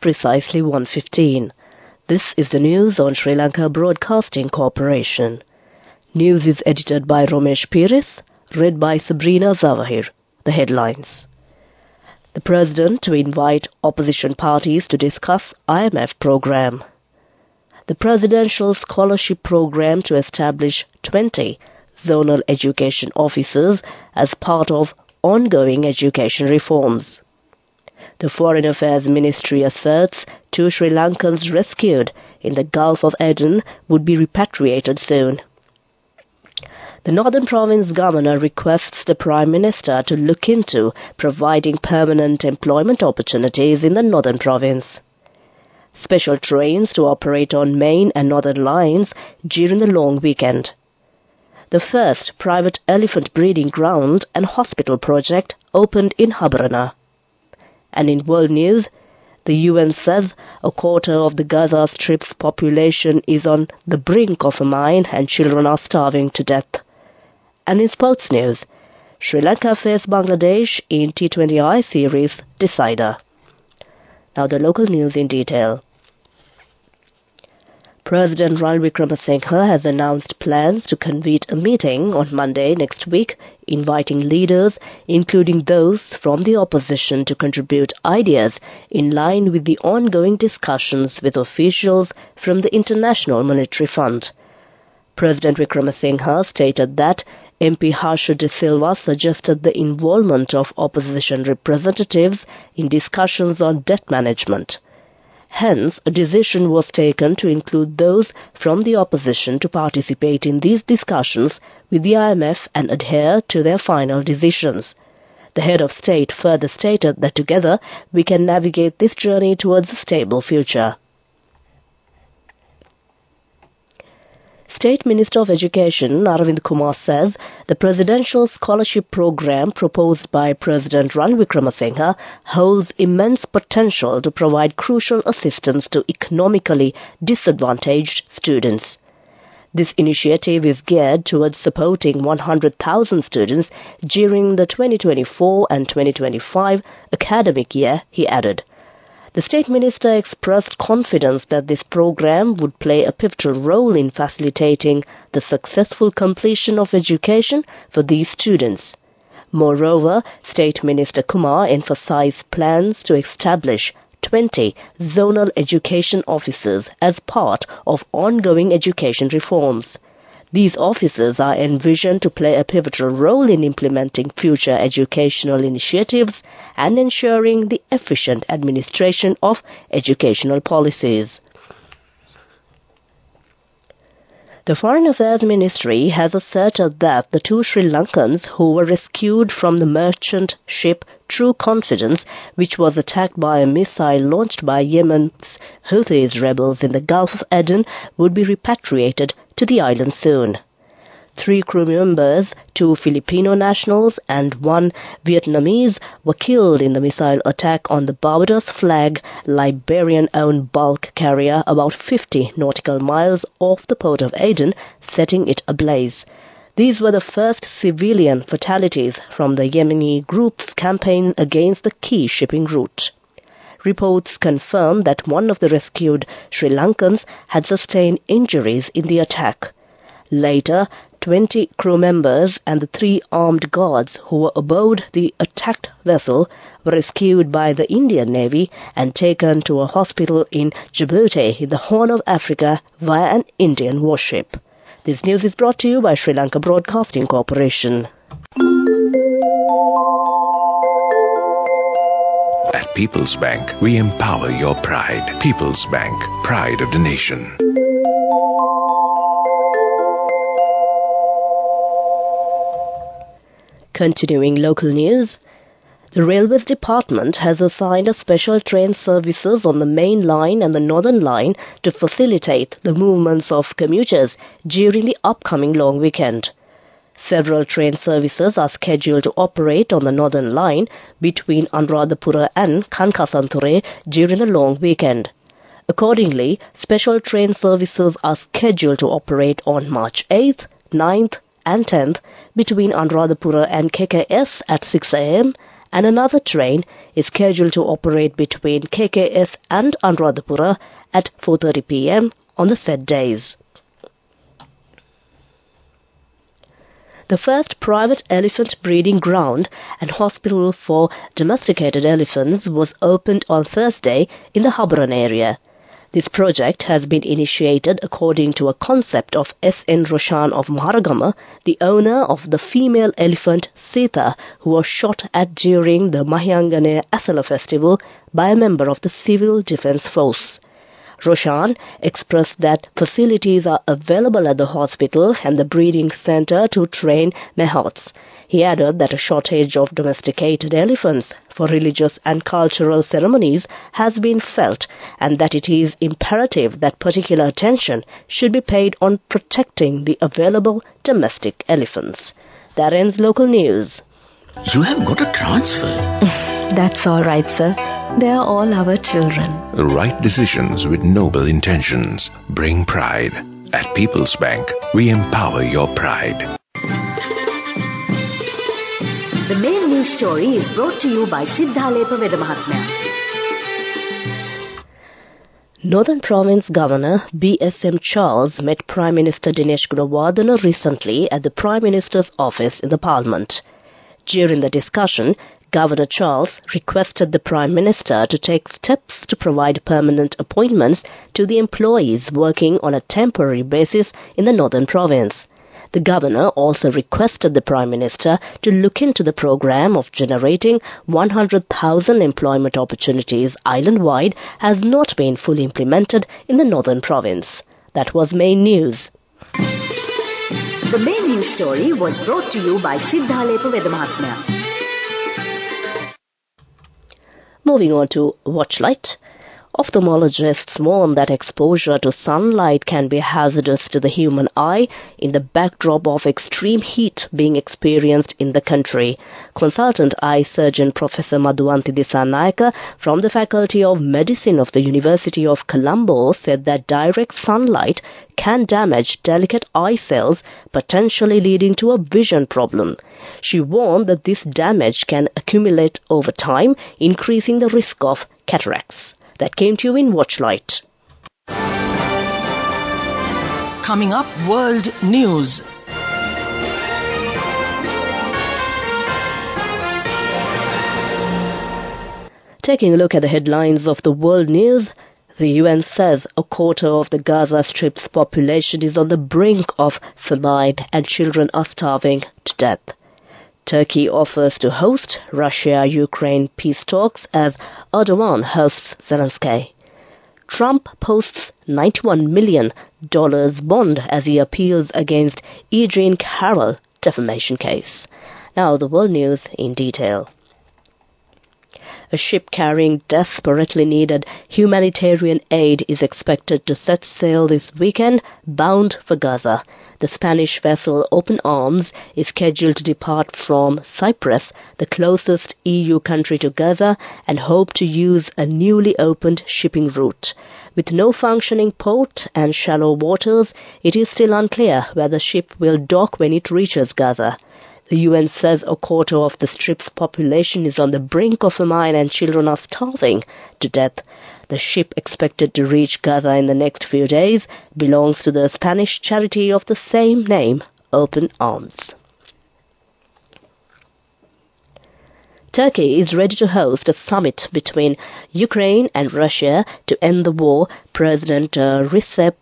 precisely 1:15. This is the news on Sri Lanka Broadcasting Corporation. News is edited by Romesh Piris, read by Sabrina Zawahir. The headlines. The President to invite opposition parties to discuss IMF program. The Presidential Scholarship Program to establish 20 zonal education officers as part of ongoing education reforms. The Foreign Affairs Ministry asserts 2 Sri Lankans rescued in the Gulf of Aden would be repatriated soon. The Northern Province Governor requests the Prime Minister to look into providing permanent employment opportunities in the Northern Province. Special trains to operate on main and northern lines during the long weekend. The first private elephant breeding ground and hospital project opened in Habarana. And in world news, the UN says a quarter of the Gaza Strip's population is on the brink of famine and children are starving to death. And in sports news, Sri Lanka face Bangladesh in T20I series decider. Now the local news in detail. President Ranil Wickremesinghe has announced plans to convene a meeting on Monday next week, inviting leaders, including those from the opposition, to contribute ideas in line with the ongoing discussions with officials from the International Monetary Fund. President Wickremesinghe stated that MP Harsha De Silva suggested the involvement of opposition representatives in discussions on debt management. Hence, a decision was taken to include those from the opposition to participate in these discussions with the IMF and adhere to their final decisions. The head of state further stated that together we can navigate this journey towards a stable future. State Minister of Education Arvind Kumar says the Presidential Scholarship Program proposed by President Ranil Wickremesinghe holds immense potential to provide crucial assistance to economically disadvantaged students. This initiative is geared towards supporting 100,000 students during the 2024 and 2025 academic year, he added. The State Minister expressed confidence that this program would play a pivotal role in facilitating the successful completion of education for these students. Moreover, State Minister Kumar emphasized plans to establish 20 zonal education officers as part of ongoing education reforms. These officers are envisioned to play a pivotal role in implementing future educational initiatives and ensuring the efficient administration of educational policies. The Foreign Affairs Ministry has asserted that the 2 Sri Lankans who were rescued from the merchant ship True Confidence, which was attacked by a missile launched by Yemen's Houthis rebels in the Gulf of Aden, would be repatriated to the island soon. 3 crew members, 2 Filipino nationals and 1 Vietnamese, were killed in the missile attack on the Barbados-flagged Liberian-owned bulk carrier about 50 nautical miles off the port of Aden, setting it ablaze. These were the first civilian fatalities from the Yemeni group's campaign against the key shipping route. Reports confirm that one of the rescued Sri Lankans had sustained injuries in the attack. Later, 20 crew members and the 3 armed guards who were aboard the attacked vessel were rescued by the Indian Navy and taken to a hospital in Djibouti in the Horn of Africa via an Indian warship. This news is brought to you by Sri Lanka Broadcasting Corporation. At People's Bank, we empower your pride. People's Bank, pride of the nation. Continuing local news, the Railways Department has assigned a special train services on the main line and the northern line to facilitate the movements of commuters during the upcoming long weekend. Several train services are scheduled to operate on the northern line between Anuradhapura and Kankasanture during the long weekend. Accordingly, special train services are scheduled to operate on March 8th, 9th and 10th between Anuradhapura and KKS at 6 a.m. and another train is scheduled to operate between KKS and Anuradhapura at 4:30 p.m. on the said days. The first private elephant breeding ground and hospital for domesticated elephants was opened on Thursday in the Habran area. This project has been initiated according to a concept of S.N. Roshan of Maharagama, the owner of the female elephant Sita, who was shot at during the Mahiyangane Asala festival by a member of the Civil Defence Force. Roshan expressed that facilities are available at the hospital and the breeding centre to train mahots. He added that a shortage of domesticated elephants for religious and cultural ceremonies has been felt and that it is imperative that particular attention should be paid on protecting the available domestic elephants. That ends local news. You have got a transfer. That's all right, sir. They are all our children. The right decisions with noble intentions bring pride. At People's Bank, we empower your pride. The main news story is brought to you by Sinhala Vedamahatmya. Northern Province Governor B.S.M. Charles met Prime Minister Dinesh Gunawardena recently at the Prime Minister's office in the Parliament. During the discussion, Governor Charles requested the Prime Minister to take steps to provide permanent appointments to the employees working on a temporary basis in the Northern Province. The Governor also requested the Prime Minister to look into the program of generating 100,000 employment opportunities island-wide has not been fully implemented in the Northern Province. That was main news. The main news story was brought to you by Sinhala Vedamahatmya. Moving on to Watchlight. Ophthalmologists warn that exposure to sunlight can be hazardous to the human eye in the backdrop of extreme heat being experienced in the country. Consultant eye surgeon Professor Madhuvanti Dissanayaka from the Faculty of Medicine of the University of Colombo said that direct sunlight can damage delicate eye cells, potentially leading to a vision problem. She warned that this damage can accumulate over time, increasing the risk of cataracts. That came to you in Watchlight. Coming up, World News. Taking a look at the headlines of the world news, the UN says a quarter of the Gaza Strip's population is on the brink of famine and children are starving to death. Turkey offers to host Russia-Ukraine peace talks as Erdogan hosts Zelensky. Trump posts $91 million bond as he appeals against E. Jean Carroll defamation case. Now the world news in detail. A ship carrying desperately needed humanitarian aid is expected to set sail this weekend, bound for Gaza. The Spanish vessel Open Arms is scheduled to depart from Cyprus, the closest EU country to Gaza, and hope to use a newly opened shipping route. With no functioning port and shallow waters, it is still unclear where the ship will dock when it reaches Gaza. The UN says a quarter of the Strip's population is on the brink of famine and children are starving to death. The ship, expected to reach Gaza in the next few days, belongs to the Spanish charity of the same name, Open Arms. Turkey is ready to host a summit between Ukraine and Russia to end the war, President Recep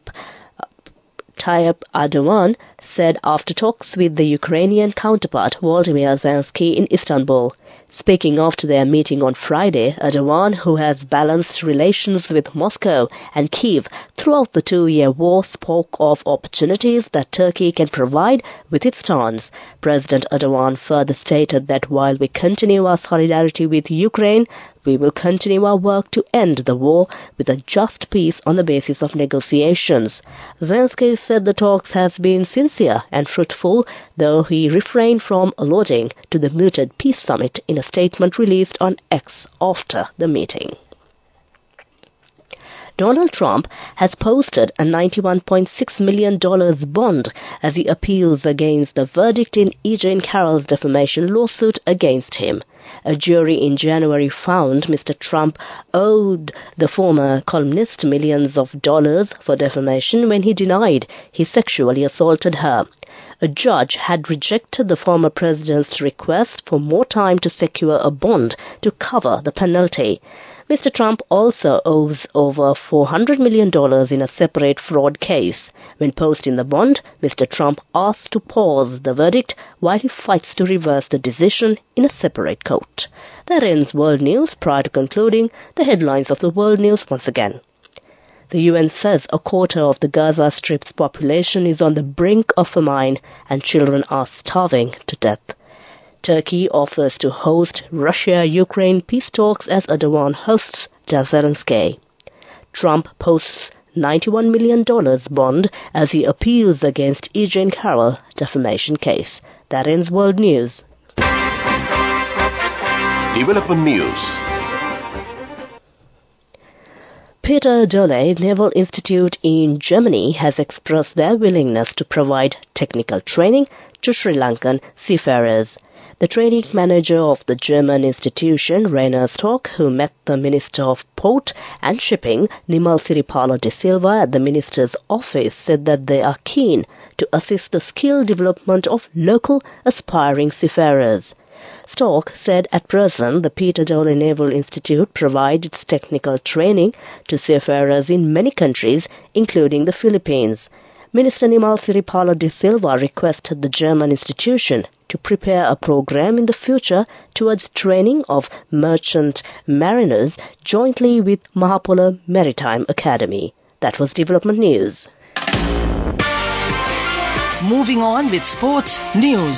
Tayyip Erdogan said after talks with the Ukrainian counterpart Volodymyr Zelensky in Istanbul. Speaking after their meeting on Friday, Erdogan, who has balanced relations with Moscow and Kyiv throughout the two-year war, spoke of opportunities that Turkey can provide with its stance. President Erdogan further stated that while we continue our solidarity with Ukraine, we will continue our work to end the war with a just peace on the basis of negotiations. Zelensky said the talks has been sincere and fruitful, though he refrained from alluding to the mooted peace summit in a statement released on X after the meeting. Donald Trump has posted a $91.6 million bond as he appeals against the verdict in E. Jean Carroll's defamation lawsuit against him. A jury in January found Mr. Trump owed the former columnist millions of dollars for defamation when he denied he sexually assaulted her. A judge had rejected the former president's request for more time to secure a bond to cover the penalty. Mr. Trump also owes over $400 million in a separate fraud case. When posting the bond, Mr. Trump asked to pause the verdict while he fights to reverse the decision in a separate court. That ends World News. Prior to concluding, the headlines of the World News once again. The UN says a quarter of the Gaza Strip's population is on the brink of famine and children are starving to death. Turkey offers to host Russia-Ukraine peace talks as Erdogan hosts Zelensky. Trump posts $91 million bond as he appeals against E. Jean Carroll defamation case. That ends World News. Development News. Peter Dole Naval Institute in Germany has expressed their willingness to provide technical training to Sri Lankan seafarers. The training manager of the German institution, Rainer Stock, who met the Minister of Port and Shipping, Nimal Siripala de Silva, at the Minister's office, said that they are keen to assist the skill development of local aspiring seafarers. Stock said at present the Peter Dole Naval Institute provides technical training to seafarers in many countries, including the Philippines. Minister Nimal Siripala de Silva requested the German institution to prepare a program in the future towards training of merchant mariners jointly with Mahapala Maritime Academy. That was Development News. Moving on with sports news.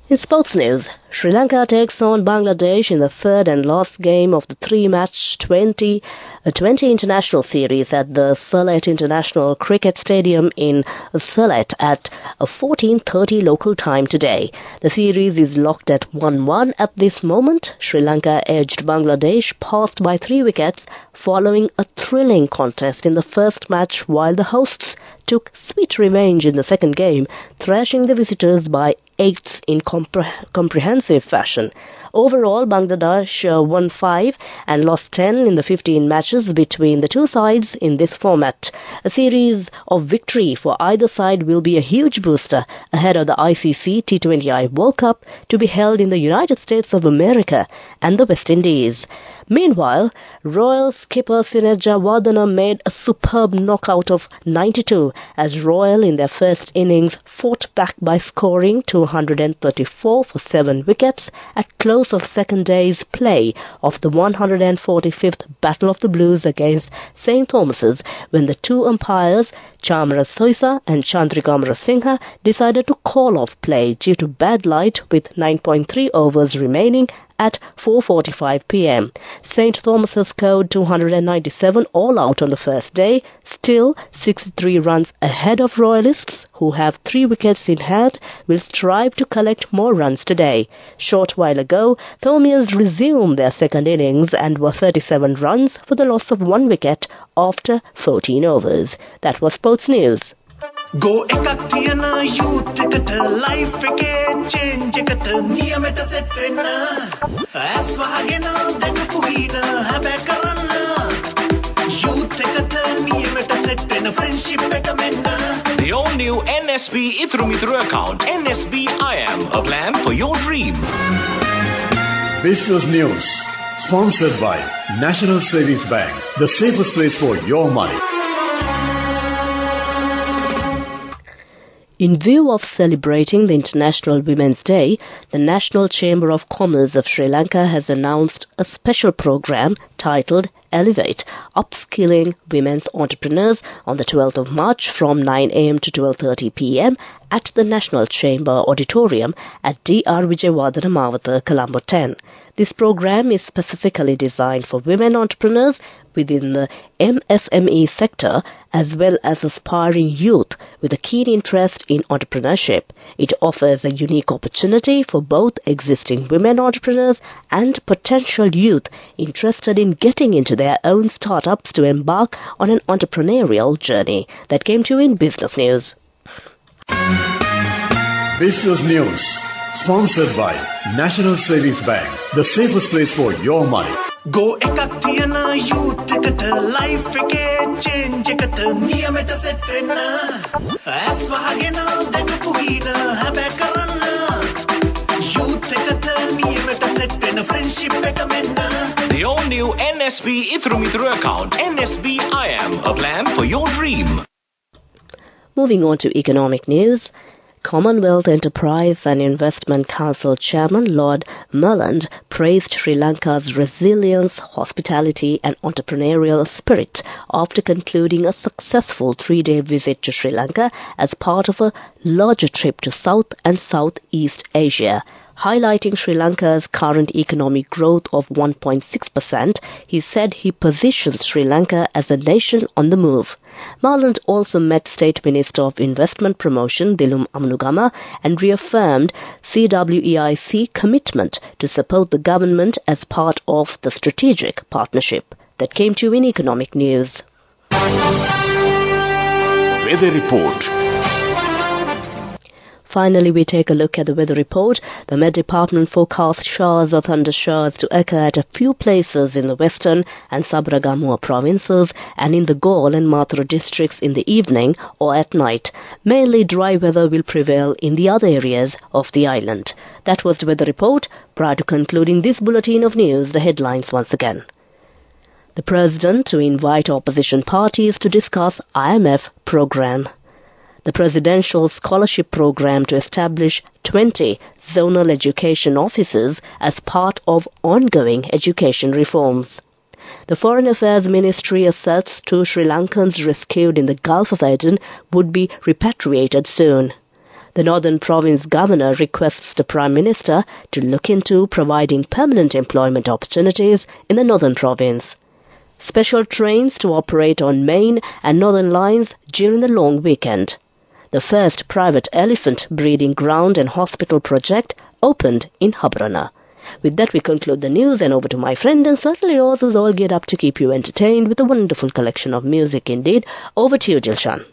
In sports news, Sri Lanka takes on Bangladesh in the third and last game of the three-match 20 international series at the Sylhet International Cricket Stadium in Sylhet at 14:30 local time today. The series is locked at 1-1 at this moment. Sri Lanka edged Bangladesh past by 3 wickets following a thrilling contest in the first match, while the hosts took sweet revenge in the second game, thrashing the visitors by 8 in comprehensive fashion. Overall, Bangladesh won 5 and lost 10 in the 15 matches between the two sides in this format. A series of victory for either side will be a huge booster ahead of the ICC T20I World Cup to be held in the United States of America and the West Indies. Meanwhile, Royal skipper Sineja Wardana made a superb knockout of 92 as Royal in their first innings fought back by scoring 234 for 7 wickets at close of second day's play of the 145th Battle of the Blues against St. Thomas's when the two umpires, Chamara Soisa and Chandrika Singha, decided to call off play due to bad light with 9.3 overs remaining at 4:45 p.m. St. Thomas's scored 297 all out on the first day, still 63 runs ahead of Royalists, who have 3 wickets in hand, will strive to collect more runs today. Short while ago, Thomias resumed their second innings and were 37 runs for the loss of 1 wicket after 14 overs. That was Sports News. Go ekak thiyana youth eකට life එකේ change එකට නියමෙට set වෙන්න as වහගෙන දැකපු වීන හැබැයි කරන්න youth එකට නියමෙට set වෙන friendship එක මෙන්න. The all-new NSB Ithru Mithru account, NSB IM, a plan for your dream. Business News, sponsored by National Savings Bank, the safest place for your money. In view of celebrating the International Women's Day, the National Chamber of Commerce of Sri Lanka has announced a special program titled Elevate, Upskilling Women's Entrepreneurs on the 12th of March from 9 a.m. to 12:30 p.m. at the National Chamber Auditorium at Dr. Vijayawardena Mawatha, Colombo 10. This program is specifically designed for women entrepreneurs within the MSME sector as well as aspiring youth with a keen interest in entrepreneurship. It offers a unique opportunity for both existing women entrepreneurs and potential youth interested in getting into their own startups to embark on an entrepreneurial journey. That came to you in Business News. Business News, sponsored by National Savings Bank, the safest place for your money. Go ekak thiyana youth ekata life ekේ change ekata niyameta set wenna as wahagena dakapu hina habe karanna youth ekata niyameta set wenna friendship ekaka menna. The all-new NSB Ithru account, NSB IAM, a plan for your dream. Moving on to economic news. Commonwealth Enterprise and Investment Council Chairman Lord Merland praised Sri Lanka's resilience, hospitality and entrepreneurial spirit after concluding a successful 3-day visit to Sri Lanka as part of a larger trip to South and Southeast Asia. Highlighting Sri Lanka's current economic growth of 1.6%, he said he positions Sri Lanka as a nation on the move. Marland also met State Minister of Investment Promotion Dilum Amnugama and reaffirmed CWEIC commitment to support the government as part of the strategic partnership. That came to you in economic news. Weather report. Finally, we take a look at the weather report. The Met Department forecast showers or thunder showers to occur at a few places in the western and Sabragamua provinces and in the Gaul and Mathura districts in the evening or at night. Mainly dry weather will prevail in the other areas of the island. That was the weather report. Prior to concluding this bulletin of news, the headlines once again. The President to invite opposition parties to discuss IMF program. The Presidential Scholarship Program to establish 20 zonal education offices as part of ongoing education reforms. The Foreign Affairs Ministry asserts 2 Sri Lankans rescued in the Gulf of Aden would be repatriated soon. The Northern Province Governor requests the Prime Minister to look into providing permanent employment opportunities in the Northern Province. Special trains to operate on main and northern lines during the long weekend. The first private elephant breeding ground and hospital project opened in Habrana. With that, we conclude the news and over to my friend and certainly yours who's all geared up to keep you entertained with a wonderful collection of music indeed. Over to you, Dilshan.